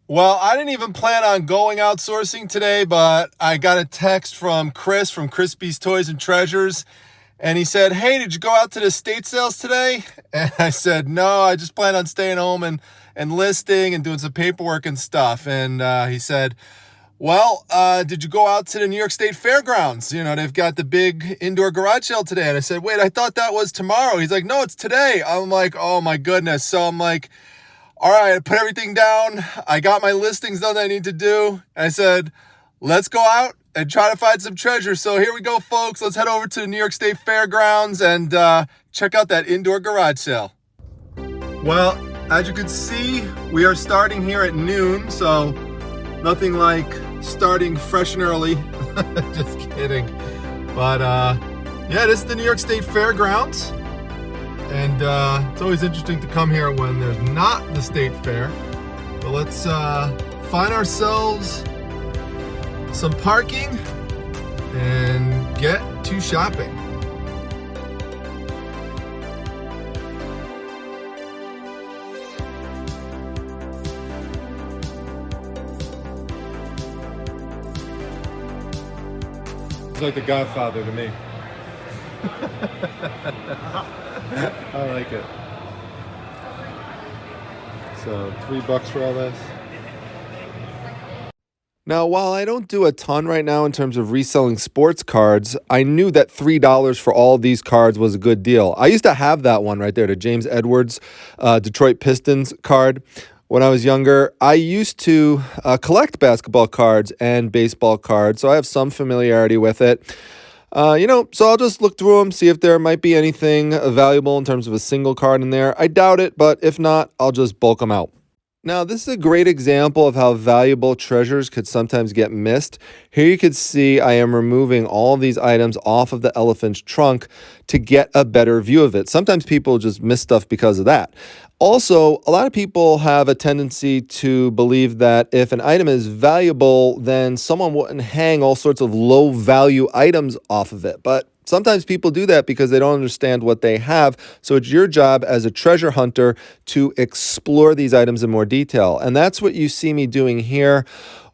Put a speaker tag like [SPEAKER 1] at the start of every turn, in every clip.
[SPEAKER 1] Well, I didn't even plan on going outsourcing today, but I got a text from Chris from Crispy's Toys and Treasures, and he said, "Hey, did you go out to the estate sales today?" And I said, "No, I just plan on staying home and listing and doing some paperwork and stuff." And he said, "Well, did you go out to the New York State Fairgrounds? You know, they've got the big indoor garage sale today." And I said, "Wait, I thought that was tomorrow." He's like, "No, it's today." I'm like, "Oh my goodness." So I'm like, all right, I put everything down. I got my listings done that I need to do. And I said, let's go out and try to find some treasure. So here we go, folks. Let's head over to the New York State Fairgrounds and check out that indoor garage sale. Well, as you can see, we are starting here at noon. So nothing like starting fresh and early. Just kidding. But yeah, this is the New York State Fairgrounds. And it's always interesting to come here when there's not the state fair. But let's find ourselves some parking and get to shopping. It's like the Godfather to me. I like it. So $3 for all this. Now, while I don't do a ton right now in terms of reselling sports cards, I knew that $3 for all of these cards was a good deal. I used to have that one right there, the James Edwards Detroit Pistons card. When I was younger, I used to collect basketball cards and baseball cards, so I have some familiarity with it. So I'll just look through them, see if there might be anything valuable in terms of a single card in there. I doubt it, but if not, I'll just bulk them out. Now, this is a great example of how valuable treasures could sometimes get missed. Here you can see I am removing all of these items off of the elephant's trunk to get a better view of it. Sometimes people just miss stuff because of that. Also, a lot of people have a tendency to believe that if an item is valuable, then someone wouldn't hang all sorts of low value items off of it. But sometimes people do that because they don't understand what they have. So it's your job as a treasure hunter to explore these items in more detail. And that's what you see me doing here.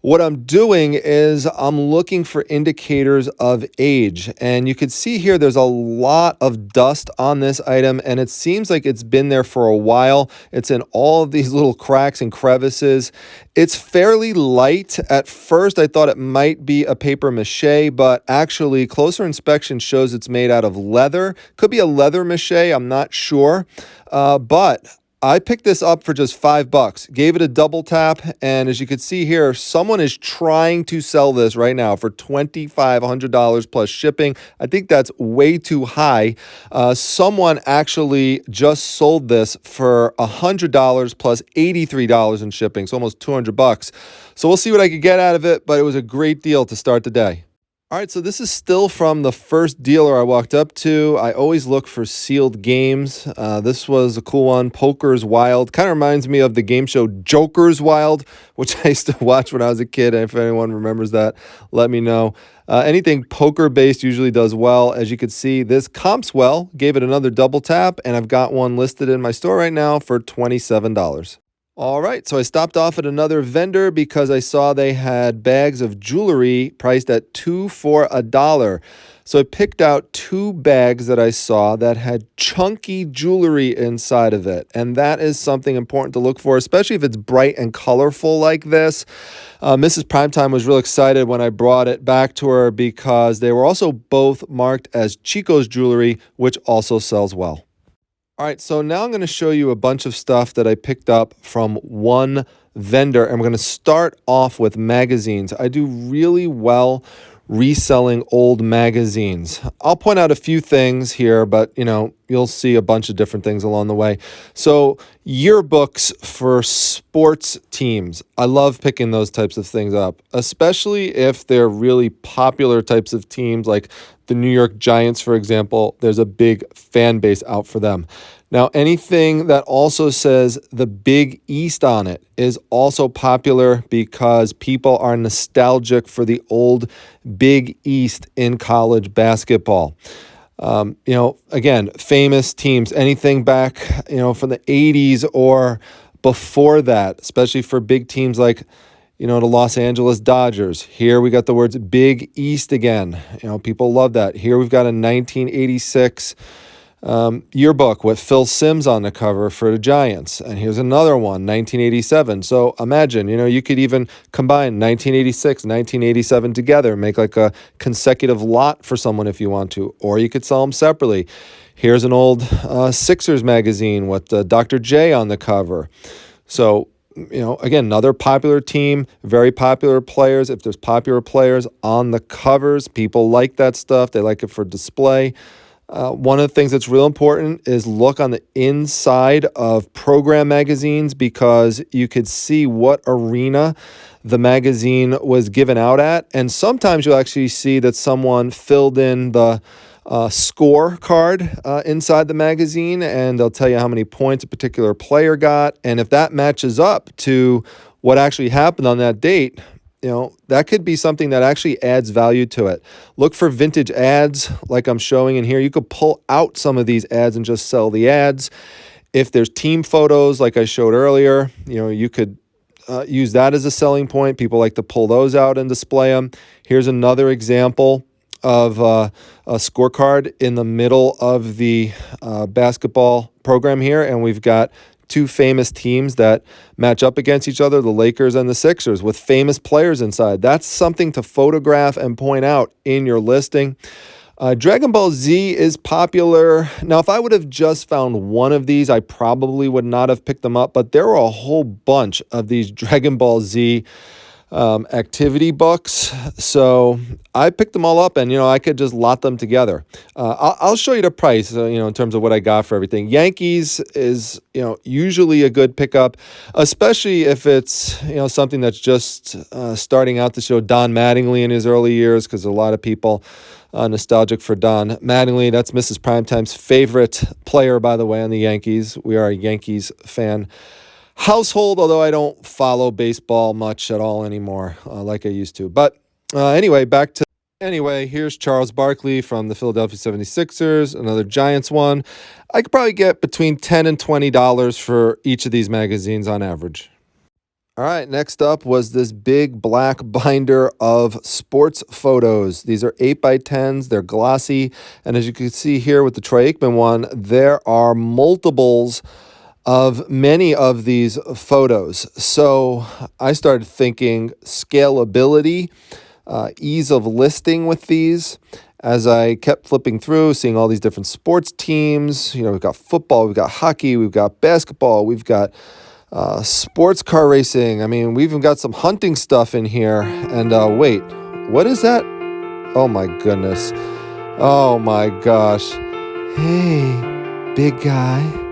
[SPEAKER 1] What I'm doing is I'm looking for indicators of age. And you can see here there's a lot of dust on this item, and it seems like it's been there for a while. It's in all of these little cracks and crevices. It's fairly light. At first, I thought it might be a paper mache, but actually closer inspection shows it's made out of leather. Could be a leather mache, I'm not sure. But I picked this up for just $5, gave it a double tap, and as you can see here, someone is trying to sell this right now for $2,500 plus shipping. I think that's way too high. Someone actually just sold this for $100 plus $83 in shipping, so almost $200. So we'll see what I could get out of it, but it was a great deal to start the day. All right, so this is still from the first dealer I walked up to. I always look for sealed games. This was a cool one, Poker's Wild. Kind of reminds me of the game show Joker's Wild, which I used to watch when I was a kid. And if anyone remembers that, let me know. Anything poker-based usually does well. As you can see, this comps well. Gave it another double tap, and I've got one listed in my store right now for $27. All right, so I stopped off at another vendor because I saw they had bags of jewelry priced at 2 for $1. So I picked out 2 bags that I saw that had chunky jewelry inside of it. And that is something important to look for, especially if it's bright and colorful like this. Mrs. Primetime was real excited when I brought it back to her because they were also both marked as Chico's jewelry, which also sells well. All right, so now I'm going to show you a bunch of stuff that I picked up from one vendor, and we're going to start off with magazines. I do really well reselling old magazines. I'll point out a few things here, but you'll see a bunch of different things along the way. So yearbooks for sports teams. I love picking those types of things up, especially if they're really popular types of teams like the New York Giants, for example. There's a big fan base out for them. Now, anything that also says the Big East on it is also popular because people are nostalgic for the old Big East in college basketball. Again, famous teams, anything back, from the 80s or before that, especially for big teams like, the Los Angeles Dodgers. Here we got the words Big East again. People love that. Here we've got a 1986 yearbook with Phil Simms on the cover for the Giants. And here's another one, 1987. So imagine, you could even combine 1986, 1987 together, make like a consecutive lot for someone if you want to, or you could sell them separately. Here's an old Sixers magazine with Dr. J on the cover. So, again, another popular team, very popular players. If there's popular players on the covers, people like that stuff. They like it for display. One of the things that's real important is look on the inside of program magazines, because you could see what arena the magazine was given out at. And sometimes you'll actually see that someone filled in the score card inside the magazine, and they'll tell you how many points a particular player got. And if that matches up to what actually happened on that date, that could be something that actually adds value to it. Look for vintage ads like I'm showing in here. You could pull out some of these ads and just sell the ads. If there's team photos like I showed earlier, you could use that as a selling point. People like to pull those out and display them. Here's another example of a scorecard in the middle of the basketball program here, and we've got two famous teams that match up against each other, the Lakers and the Sixers, with famous players inside. That's something to photograph and point out in your listing. Dragon Ball Z is popular. Now, if I would have just found one of these, I probably would not have picked them up, but there were a whole bunch of these Dragon Ball Z activity books. So I picked them all up, and, I could just lot them together. I'll show you the price, in terms of what I got for everything. Yankees is, usually a good pickup, especially if it's, something that's just starting out to show Don Mattingly in his early years, because a lot of people nostalgic for Don Mattingly. That's Mrs. Primetime's favorite player, by the way, on the Yankees. We are a Yankees fan household, although I don't follow baseball much at all anymore like I used to. But anyway, here's Charles Barkley from the Philadelphia 76ers, another Giants one. I could probably get between $10 and $20 for each of these magazines on average. All right, next up was this big black binder of sports photos. These are 8x10s. They're glossy. And as you can see here with the Troy Aikman one, there are multiples of many of these photos. So I started thinking scalability, ease of listing with these. As I kept flipping through, seeing all these different sports teams, we've got football, we've got hockey, we've got basketball, we've got sports car racing. I mean, we even got some hunting stuff in here. And wait, what is that? Oh my goodness. Oh my gosh. Hey, big guy.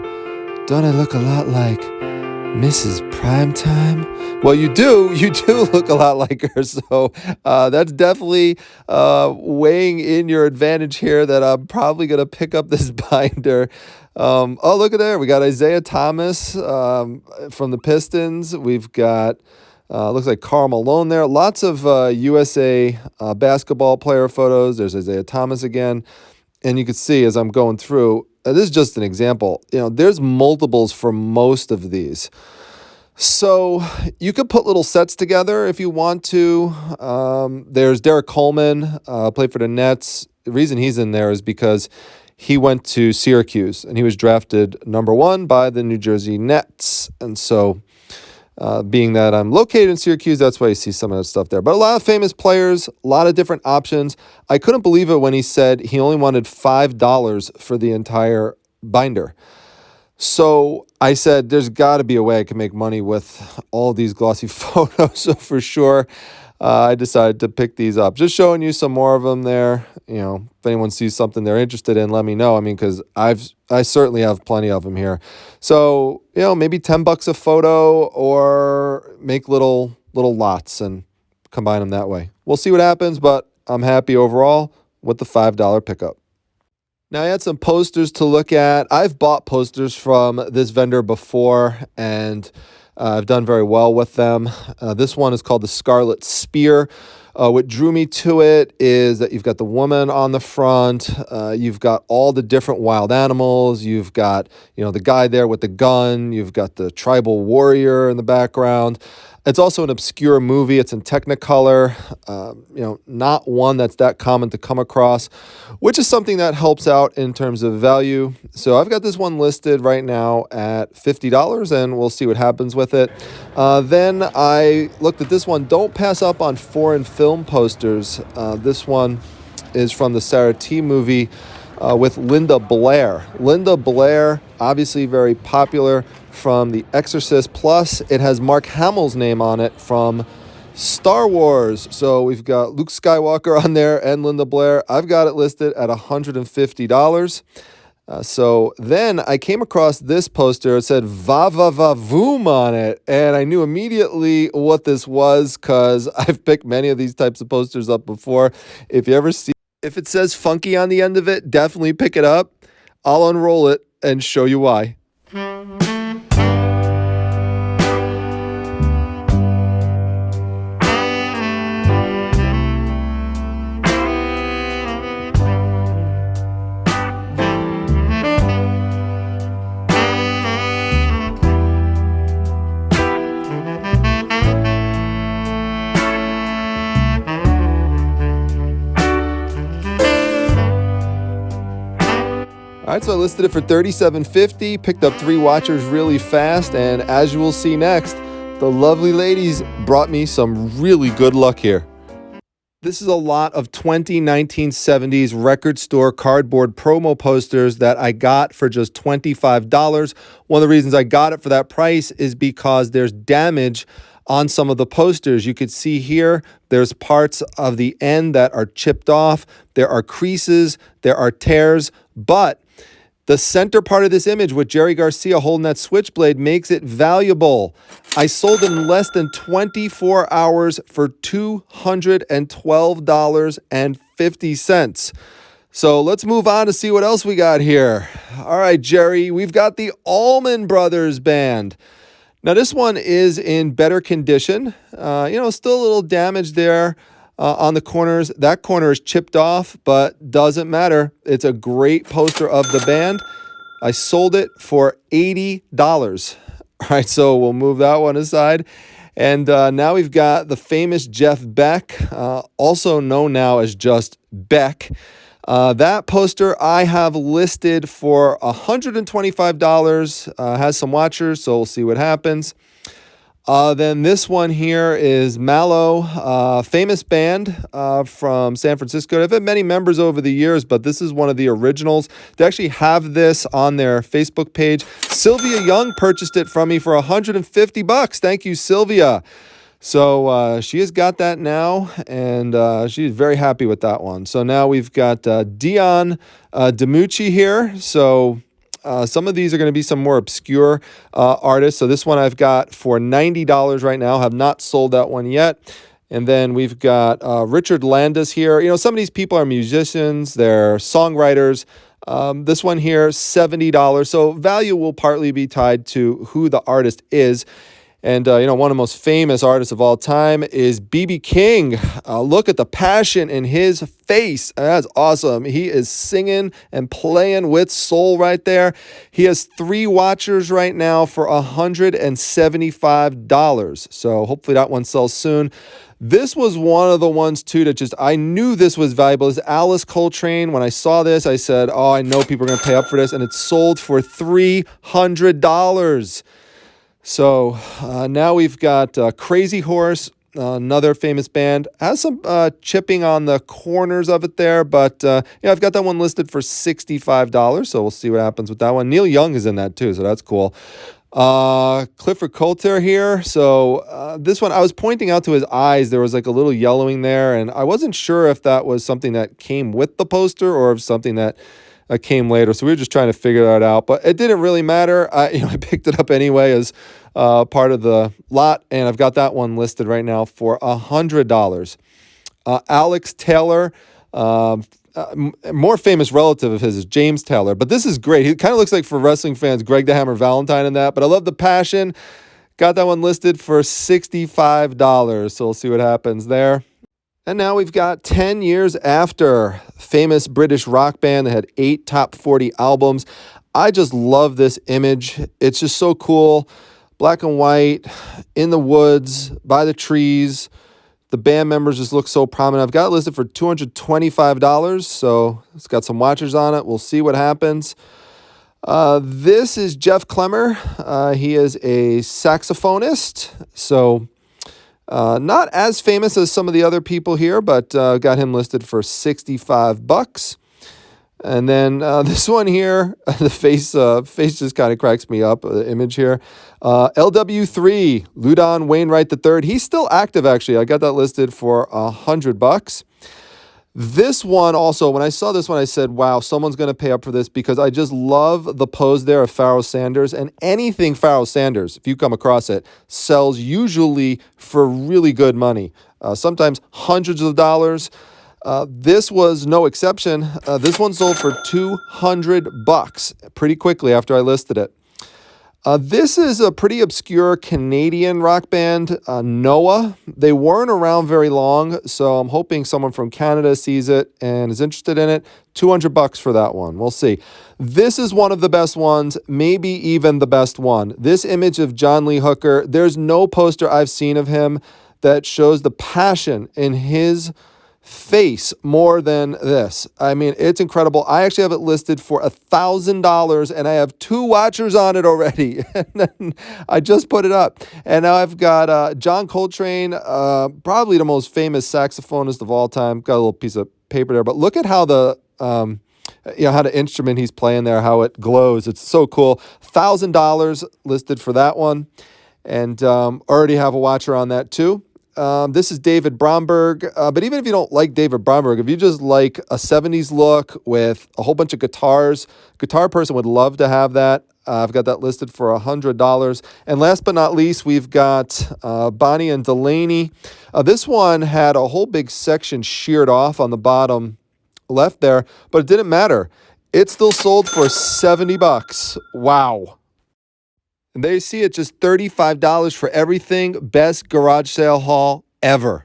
[SPEAKER 1] Don't I look a lot like Mrs. Primetime? Well, you do look a lot like her. So that's definitely weighing in your advantage here, that I'm probably going to pick up this binder. Oh, look at there. We got Isaiah Thomas from the Pistons. We've got, looks like Karl Malone there. Lots of USA basketball player photos. There's Isaiah Thomas again. And you can see as I'm going through, this is just an example. There's multiples for most of these. So you could put little sets together if you want to. There's Derek Coleman, played for the Nets. The reason he's in there is because he went to Syracuse, and he was drafted number 1 by the New Jersey Nets. And so being that I'm located in Syracuse, that's why you see some of that stuff there. But a lot of famous players, a lot of different options. I couldn't believe it when he said he only wanted $5 for the entire binder. So I said, there's got to be a way I can make money with all these glossy photos. So for sure, I decided to pick these up. Just showing you some more of them there. If anyone sees something they're interested in, let me know. I mean, because I certainly have plenty of them here. So, maybe $10 a photo, or make little lots and combine them that way. We'll see what happens, but I'm happy overall with the $5 pickup. Now, I had some posters to look at. I've bought posters from this vendor before, and I've done very well with them. This one is called the Scarlet Spear. What drew me to it is that you've got the woman on the front, you've got all the different wild animals, you've got, the guy there with the gun, you've got the tribal warrior in the background. It's also an obscure movie. It's in Technicolor, not one that's that common to come across, which is something that helps out in terms of value. So I've got this one listed right now at $50, and we'll see what happens with it. Then I looked at this one. Don't pass up on foreign film posters. This one is from the Sarah T movie with Linda Blair. Linda Blair, obviously very popular from The Exorcist. Plus, it has Mark Hamill's name on it from Star Wars. So we've got Luke Skywalker on there and Linda Blair. I've got it listed at $150. So then I came across this poster. It said Va Va Va Voom on it. And I knew immediately what this was because I've picked many of these types of posters up before. If it says funky on the end of it, definitely pick it up. I'll unroll it and show you why. All right, so I listed it for $37.50, picked up 3 watchers really fast, and as you will see next, the lovely ladies brought me some really good luck here. This is a lot of 1970s record store cardboard promo posters that I got for just $25. One of the reasons I got it for that price is because there's damage on some of the posters. You could see here, there's parts of the end that are chipped off. There are creases, there are tears, but the center part of this image with Jerry Garcia holding that switchblade makes it valuable. I sold it in less than 24 hours for $212.50. So let's move on to see what else we got here. All right, Jerry, we've got the Allman Brothers Band. Now, this one is in better condition. Still a little damage there on the corners. That corner is chipped off, but doesn't matter. It's a great poster of the band. I sold it for $80. All right, so we'll move that one aside. And now we've got the famous Jeff Beck, also known now as just Beck. That poster I have listed for $125, has some watchers, so we'll see what happens. Then this one here is Mallow, famous band from San Francisco. They've had many members over the years, but this is one of the originals. They actually have this on their Facebook page. Sylvia Young purchased it from me for $150. Thank you, Sylvia. So she has got that now, and she's very happy with that one. So now we've got Dion DiMucci here. So some of these are going to be some more obscure artists. So this one I've got for $90 right now. Have not sold that one yet. And then we've got Richard Landis here. Some of these people are musicians. They're songwriters. This one here, $70. So value will partly be tied to who the artist is. And, one of the most famous artists of all time is B.B. King. Look at the passion in his face. That's awesome. He is singing and playing with soul right there. He has 3 watchers right now for $175. So hopefully that one sells soon. This was one of the ones, too, that I knew this was valuable. It's Alice Coltrane. When I saw this, I said, I know people are going to pay up for this. And it sold for $300. So now we've got Crazy Horse, another famous band. Has some chipping on the corners of it there, but I've got that one listed for $65, so we'll see what happens with that one. Neil Young is in that too, so that's cool. Clifford Coulter here. So this one, I was pointing out to his eyes, there was like a little yellowing there, and I wasn't sure if that was something that came with the poster or if something that came later, so we were just trying to figure that out, but it didn't really matter. I picked it up anyway as part of the lot, and I've got that one listed right now for $100. Alex Taylor, more famous relative of his is James Taylor, but this is great. He kind of looks like, for wrestling fans, Greg the Hammer Valentine in that, but I love the passion. Got that one listed for $65, so we'll see what happens there. And now we've got 10 years after. Famous British rock band that had 8 top 40 albums. I just love this image. It's just so cool. Black and white, in the woods, by the trees. The band members just look so prominent. I've got it listed for $225, so it's got some watchers on it. We'll see what happens. This is Jeff Clemmer. He is a saxophonist, so not as famous as some of the other people here, but got him listed for $65. And then this one here, the face just kind of cracks me up, the image here. LW3, Ludon Wainwright III. He's still active, actually. I got that listed for $100. This one also, when I saw this one, I said, wow, someone's going to pay up for this because I just love the pose there of Pharoah Sanders. And anything Pharoah Sanders, if you come across it, sells usually for really good money, sometimes hundreds of dollars. This was no exception. This one sold for $200 pretty quickly after I listed it. This is a pretty obscure Canadian rock band, Noah. They weren't around very long, so I'm hoping someone from Canada sees it and is interested in it. $200 for that one. We'll see. This is one of the best ones, maybe even the best one. This image of John Lee Hooker, there's no poster I've seen of him that shows the passion in his face more than this. I mean, it's incredible. I actually have it listed for $1,000 and I have 2 watchers on it already. And then I just put it up. And now I've got John Coltrane, probably the most famous saxophonist of all time. Got a little piece of paper there, but look at how the how the instrument he's playing there, how it glows. It's so cool. $1,000 listed for that one. And already have a watcher on that too. This is David Bromberg, but even if you don't like David Bromberg, if you just like a 70s look with a whole bunch of guitars, guitar person would love to have that. I've got that listed for $100. And last but not least, we've got Bonnie and Delaney. This one had a whole big section sheared off on the bottom left there, but it didn't matter. It still sold for $70. Wow. And there you see it, just $35 for everything. Best garage sale haul ever.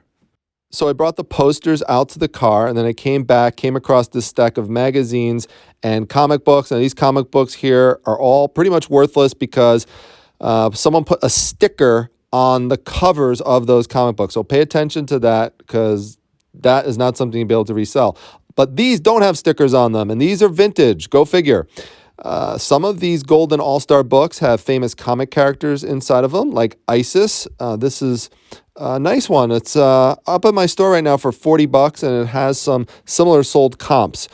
[SPEAKER 1] So I brought the posters out to the car, and then I came across this stack of magazines and comic books. And these comic books here are all pretty much worthless because someone put a sticker on the covers of those comic books. So pay attention to that because that is not something you'll be able to resell. But these don't have stickers on them, and these are vintage. Go figure. Some of these Golden All-Star books have famous comic characters inside of them, like Isis. This is a nice one. It's up at my store right now for $40, and it has some similar sold comps.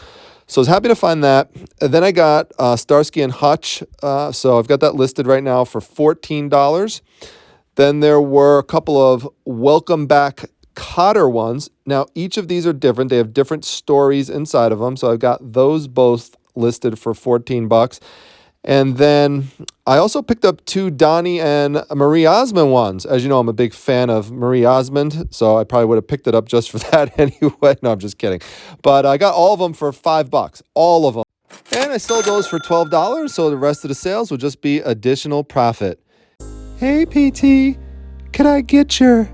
[SPEAKER 1] So I was happy to find that. And then I got Starsky and Hutch. So I've got that listed right now for $14. Then there were a couple of Welcome Back Kotter ones. Now, each of these are different. They have different stories inside of them. So I've got those both listed for $14. And then I also picked up 2 Donnie and Marie Osmond ones. As you know, I'm a big fan of Marie Osmond, so I probably would have picked it up just for that anyway. No, I'm just kidding. But I got all of them for $5, all of them. And I sold those for $12, so the rest of the sales will just be additional profit. Hey, PT, can I get your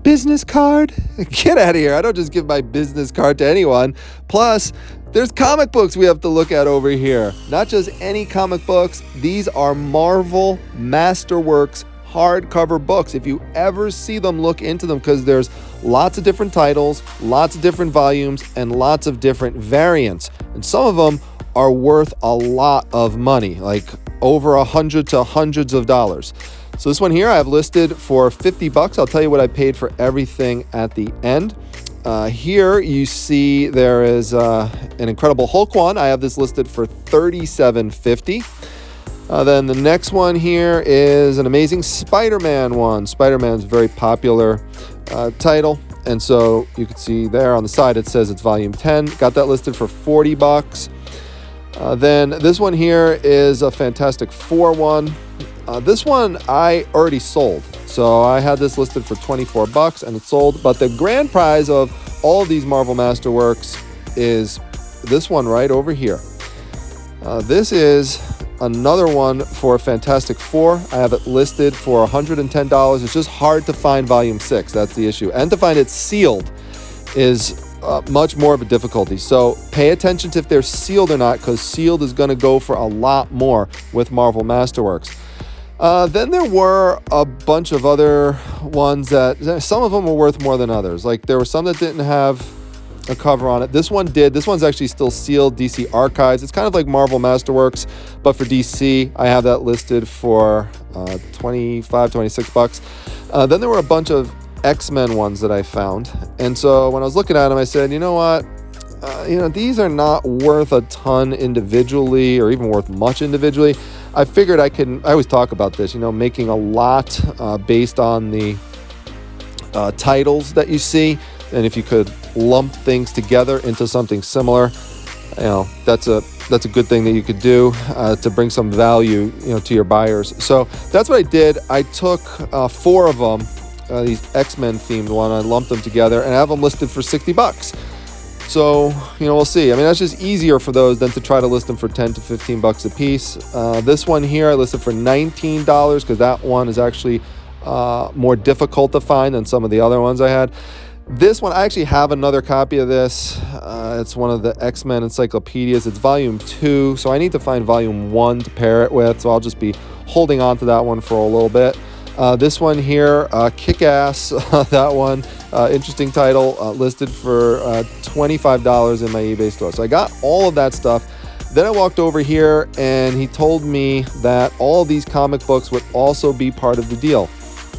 [SPEAKER 1] business card? Get out of here. I don't just give my business card to anyone. Plus, there's comic books we have to look at over here. Not just any comic books. These are Marvel Masterworks hardcover books. If you ever see them, look into them because there's lots of different titles, lots of different volumes, and lots of different variants. And some of them are worth a lot of money, like over $100 to hundreds of dollars. So this one here I have listed for $50. I'll tell you what I paid for everything at the end. Here you see there is an Incredible Hulk one. I have this listed for $37.50. Then the next one here is an Amazing Spider-Man one. Spider-Man's a very popular title. And so you can see there on the side it says it's volume 10. Got that listed for $40. Then this one here is a Fantastic Four one. This one I already sold. So I had this listed for $24 and it sold. But the grand prize of all of these Marvel Masterworks is this one right over here. This is another one for Fantastic Four. I have it listed for $110. It's just hard to find volume 6. That's the issue. And to find it sealed. is much more of a difficulty. So pay attention to if they're sealed or not, because sealed is going to go for a lot more with Marvel Masterworks. Then there were a bunch of other ones that some of them were worth more than others. Like there were some that didn't have a cover on it. This one did. This one's actually still sealed, DC Archives. It's kind of like Marvel Masterworks, but for DC. I have that listed for $26. Then there were a bunch of X-Men ones that I found. And so when I was looking at them, I said, you know what? These are not worth a ton individually or even worth much individually. I figured I always talk about this, making a lot based on the titles that you see. And if you could lump things together into something similar, that's a good thing that you could do to bring some value, to your buyers. So that's what I did. I took 4 of them, these X-Men themed one. I lumped them together and I have them listed for $60. So, we'll see. I mean, that's just easier for those than to try to list them for $10 to $15 a piece. This one here I listed for $19 because that one is actually more difficult to find than some of the other ones I had. This one, I actually have another copy of this. It's one of the X-Men encyclopedias. It's volume 2, so I need to find volume 1 to pair it with. So I'll just be holding on to that one for a little bit. This one here, Kick-Ass, that one, interesting title, listed for $25 in my eBay store. So I got all of that stuff. Then I walked over here and he told me that all of these comic books would also be part of the deal.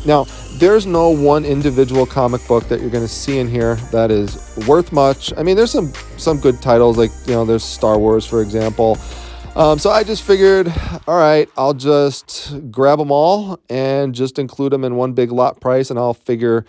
[SPEAKER 1] Now, there's no one individual comic book that you're going to see in here that is worth much. I mean, there's some good titles, like, there's Star Wars, for example. So I just figured, all right, I'll just grab them all and just include them in one big lot price, and I'll figure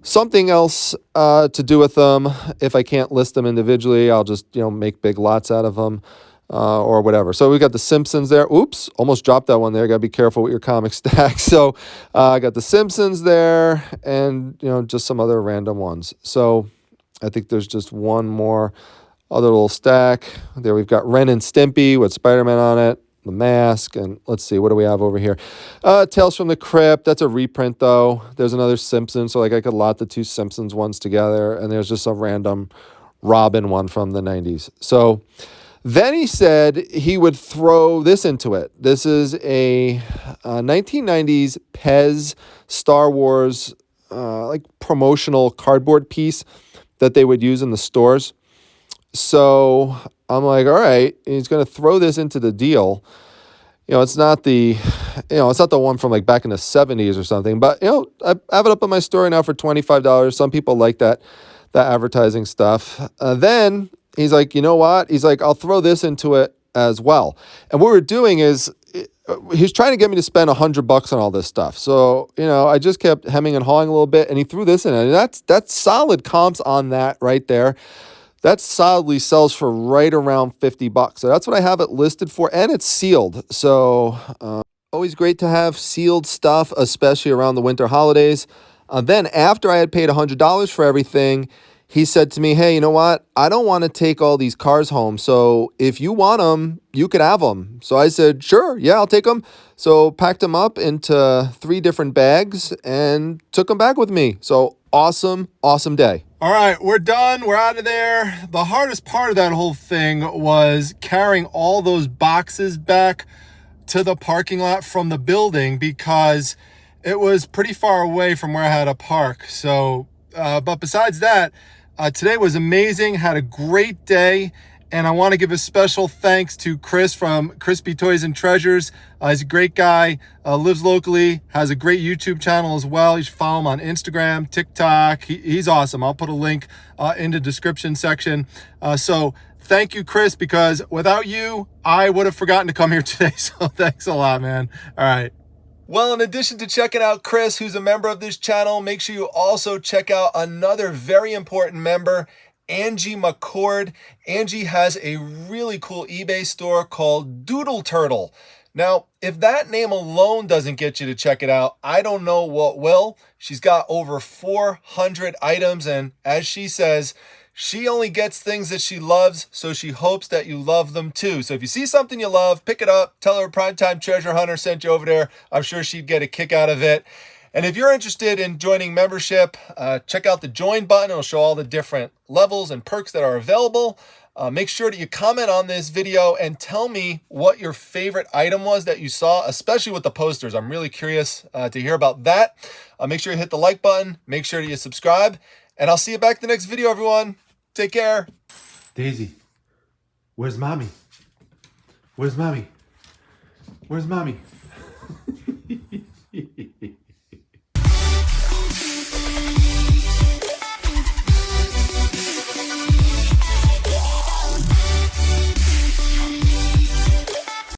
[SPEAKER 1] something else to do with them. If I can't list them individually, I'll just, make big lots out of them. Or whatever. So we got the Simpsons there. Oops, almost dropped that one there. Got to be careful with your comic stack. So I got the Simpsons there and, just some other random ones. So I think there's just one more other little stack. There we've got Ren and Stimpy with Spider-Man on it, the mask, and let's see, what do we have over here? Tales from the Crypt. That's a reprint, though. There's another Simpsons, so I could lot the 2 Simpsons ones together, and there's just a random Robin one from the 90s. So then he said he would throw this into it. This is a 1990s Pez Star Wars promotional cardboard piece that they would use in the stores. So I'm like, all right, he's going to throw this into the deal. It's not the one from back in the 70s or something, but I have it up on my store now for $25. Some people like that advertising stuff. Then he's like, you know what? He's like, I'll throw this into it as well. And what we're doing is he's trying to get me to spend $100 on all this stuff. So, I just kept hemming and hawing a little bit, and he threw this in it. And that's solid comps on that right there. That solidly sells for right around $50. So that's what I have it listed for, and it's sealed. So always great to have sealed stuff, especially around the winter holidays. Then after I had paid $100 for everything, he said to me, hey, you know what? I don't want to take all these cars home. So if you want them, you could have them. So I said, sure, yeah, I'll take them. So packed them up into 3 different bags and took them back with me. So awesome day. All right, we're done. We're out of there. The hardest part of that whole thing was carrying all those boxes back to the parking lot from the building because it was pretty far away from where I had to park. So, but besides that, today was amazing. Had a great day. And I want to give a special thanks to Chris from Crispy Toys and Treasures. He's a great guy, lives locally, has a great YouTube channel as well. You should follow him on Instagram, TikTok. He's awesome. I'll put a link in the description section. So thank you, Chris, because without you, I would have forgotten to come here today. So thanks a lot, man. All right. Well, in addition to checking out Chris, who's a member of this channel, make sure you also check out another very important member, Angie McCord. Angie has a really cool eBay store called Doodle Turtle. Now, if that name alone doesn't get you to check it out, I don't know what will. She's got over 400 items, and as she says, she only gets things that she loves, so she hopes that you love them too. So if you see something you love, pick it up, tell her Primetime Treasure Hunter sent you over there. I'm sure she'd get a kick out of it. And if you're interested in joining membership, check out the join button. It'll show all the different levels and perks that are available. Make sure that you comment on this video and tell me what your favorite item was that you saw, especially with the posters. I'm really curious to hear about that. Make sure you hit the like button. Make sure that you subscribe. And I'll see you back in the next video, everyone. Take care. Daisy, where's mommy? Where's mommy? Where's mommy?